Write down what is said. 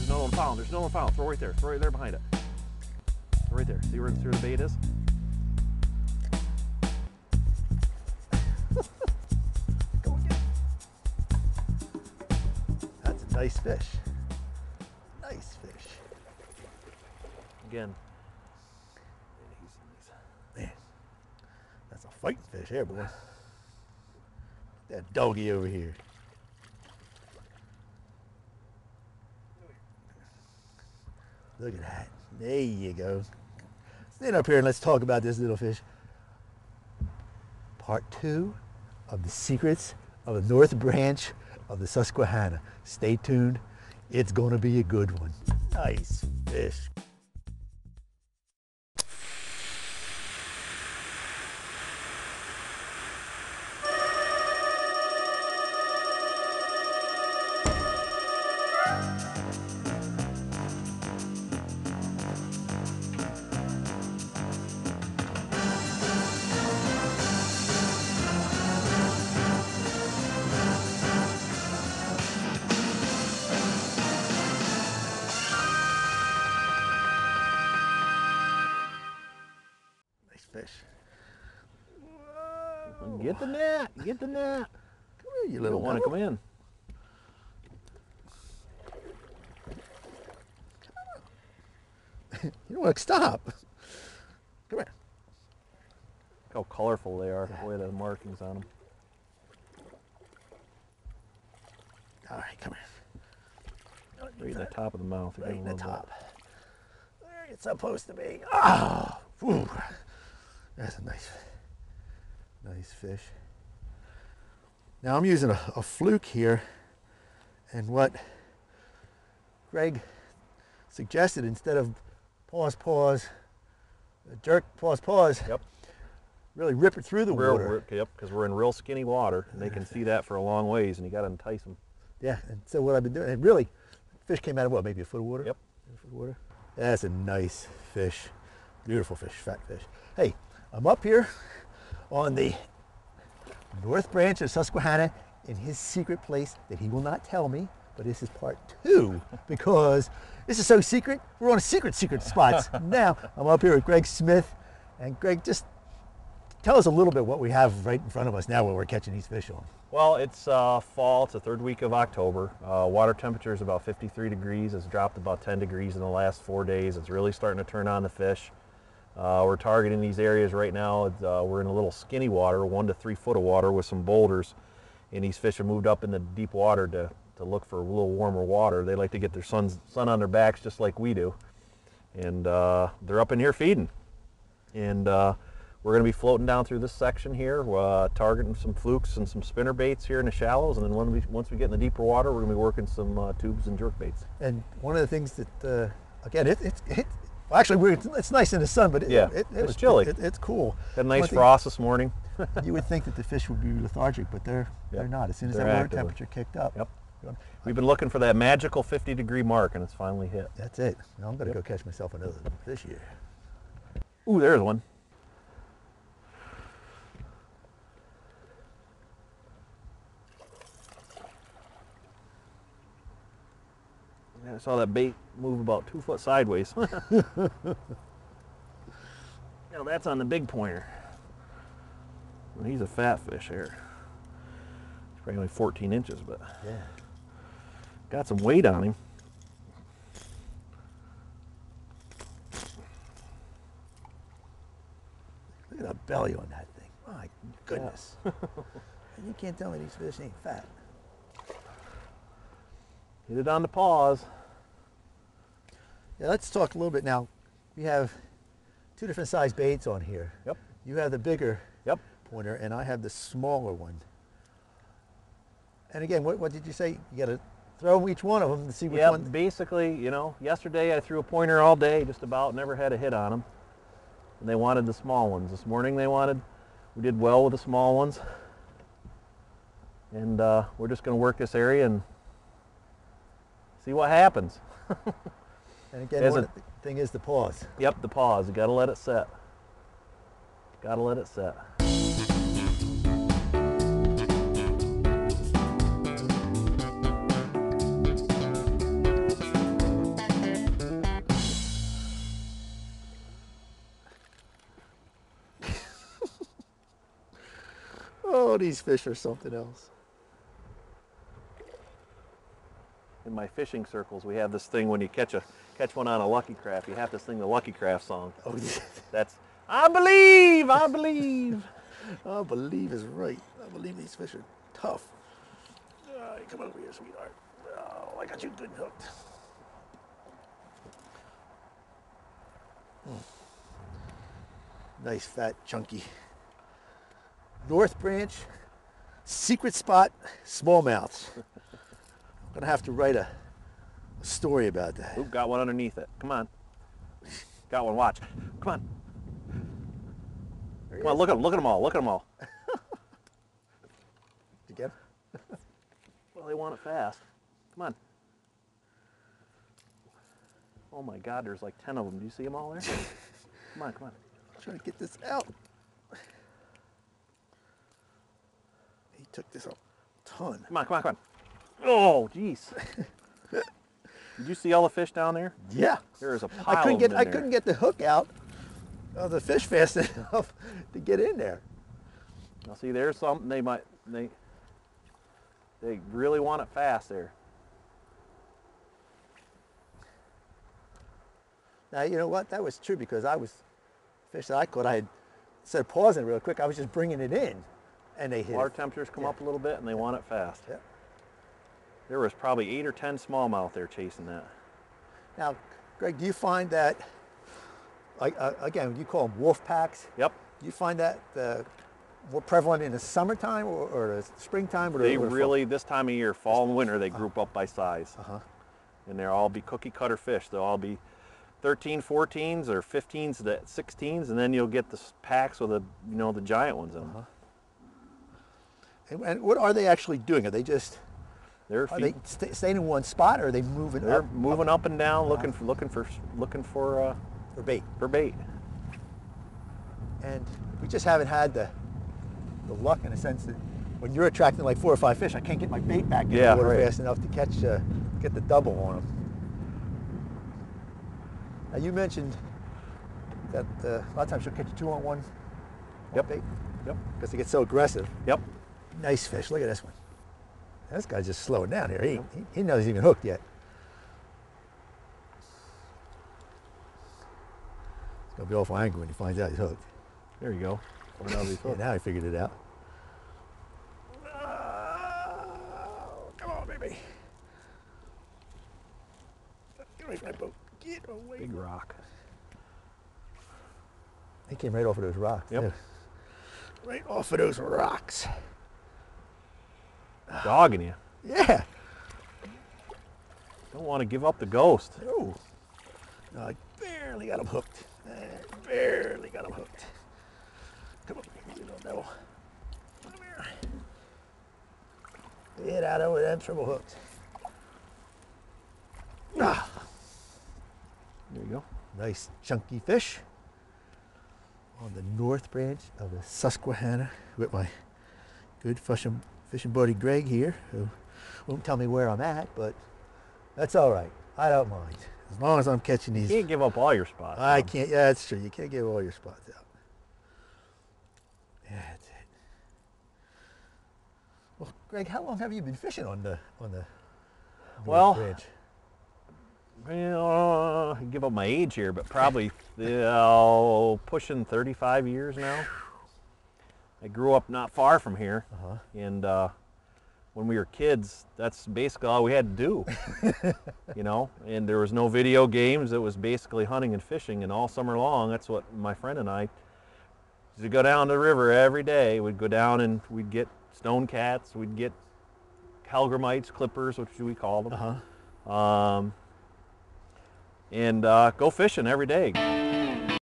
There's no one found. There's no one found. Throw right there. Throw right there behind it. Throw right there. See where the bait is? Go again. That's a nice fish. Nice fish. Again. Man, that's a fighting fish here, boy. That doggy over here. Look at that. There you go. Stand up here and let's talk about this little fish. Part 2 of the secrets of the North Branch of the Susquehanna. Stay tuned. It's going to be a good one. Nice fish. Fish. Whoa. Get the net. Get the net. Come here, you You little don't want to come in. You don't want to stop. Come here. Look how colorful they are. The way the markings on them. All right, come here. Right in the top of the mouth. Right in the Love that. top. There it's supposed to be. Oh, whew. That's a nice fish. Now I'm using a fluke here, and what Greg suggested, instead of pause, jerk, pause, Yep. really rip it through the water. Yep, because we're in real skinny water, and they can see that for a long ways, and you got to entice them. Yeah, and so what I've been doing, and really, fish came out of what, maybe a foot of water? Yep. A foot of water. That's a nice fish. Beautiful fish, fat fish. Hey, I'm up here on the North Branch of Susquehanna in his secret place that he will not tell me, but this is part 2 because this is so secret. We're on a secret spots. Now, I'm up here with Greg Smith, and Greg, just tell us a little bit what we have right in front of us now when we're catching these fish on. Well, it's fall. It's the third week of October. Water temperature is about 53 degrees. It's dropped about 10 degrees in the last 4 days. It's really starting to turn on the fish. We're targeting these areas right now. We're in a little skinny water, 1 to 3 foot of water with some boulders. And these fish have moved up in the deep water to look for a little warmer water. They like to get their sun on their backs just like we do. And they're up in here feeding. And we're going to be floating down through this section here, targeting some flukes and some spinner baits here in the shallows. And then once we get in the deeper water, we're going to be working some tubes and jerk baits. And one of the things that, again, well, actually, it's nice in the sun, but it's chilly. It's cool. Had a nice frost this morning. You would think that the fish would be lethargic, but they're not. As soon as that water temperature kicked up. Yep. We've been looking for that magical 50-degree mark, and it's finally hit. That's it. Now I'm going to go catch myself another fish here. Ooh, there's one. I saw that bait move about 2 foot sideways. Now that's on the big pointer. Well, he's a fat fish here. He's probably only 14 inches, but yeah, got some weight on him. Look at the belly on that thing. My goodness. Yeah. You can't tell me these fish ain't fat. Hit it on the paws. Yeah, let's talk a little bit now. We have 2 different size baits on here. Yep. You have the bigger pointer, and I have the smaller one. And again, what did you say? You got to throw each one of them to see which one. Basically, yesterday I threw a pointer all day, just about, never had a hit on them. And they wanted the small ones. This morning we did well with the small ones. And we're just going to work this area and see what happens. And again, the thing is the pause. Yep, the pause. You got to let it set. Got to let it set. Oh, these fish are something else. In my fishing circles, we have this thing when you catch one on a Lucky Craft, you have to sing the Lucky Craft song. Oh, yeah. That's I believe, I believe. I believe is right. I believe these fish are tough. Come over here, sweetheart. Oh, I got you good and hooked. Nice, fat, chunky. North Branch, secret spot, smallmouths. I'm gonna have to write a story about that. Oop, got one underneath it. Come on. Got one, watch. Come on. Come on, look at them all, look at them all. Did you get him? Well, they want it fast. Come on. Oh my God, there's like 10 of them. Do you see them all there? Come on, come on. I'm trying to get this out. He took this a ton. Come on, come on, come on. Oh, jeez. Did you see all the fish down there? Yeah. There is a pile of them in I there. couldn't get the hook out of the fish fast enough to get in there. Now see, there's something they really want it fast there. Now, you know what? That was true because fish that I caught, I had, instead of pausing real quick, I was just bringing it in and they hit Water it. temperatures come up a little bit and they want it fast. Yeah. There was probably 8 or 10 smallmouth there chasing that. Now, Greg, do you find that, again, you call them wolf packs? Yep. Do you find that more prevalent in the summertime or the springtime? They really, this time of year, fall and winter, they group up by size. And they'll all be cookie cutter fish. They'll all be 13, 14s or 15s to 16s, and then you'll get the packs with the giant ones in them. And what are they actually doing? Are they just They're staying in one spot, or are they moving They're up? moving up and down, looking for bait. for bait. And we just haven't had the luck in a sense that when you're attracting like 4 or 5 fish, I can't get my bait back in the water right. fast enough to get the double on them. Now you mentioned that a lot of times you'll catch a 2-on-1 bait. Yep. Because they get so aggressive. Yep. Nice fish. Look at this one. This guy's just slowing down here. He knows he's even hooked yet. He's gonna be awful angry when he finds out he's hooked. There you go. Oh, now he's Yeah, hooked. now he figured it out. Come on, baby. Get away from that boat. Get away. Big rock. He came right off of those rocks. Yep. Yeah. Right off of those rocks. Dogging you. Yeah. Don't want to give up the ghost. Oh. No, I barely got him hooked. Barely got him hooked. Come on, you don't know. Come here. Get out over them triple hooks. Ah. There you go. Nice chunky fish on the north branch of the Susquehanna with my good fishing buddy Greg here, who won't tell me where I'm at, but that's all right. I don't mind. As long as I'm catching these. You can't give up all your spots. I Tom. can't, yeah, that's true. You can't give all your spots out. Yeah, that's it. Well, Greg, how long have you been fishing on the north Well, branch? Well, I give up my age here, but probably pushing 35 years now. I grew up not far from here, and when we were kids, that's basically all we had to do, and there was no video games. It was basically hunting and fishing, and all summer long, that's what my friend and I used to go down the river every day. We'd go down and we'd get stone cats, we'd get hellgrammites, clippers, which we call them, and go fishing every day.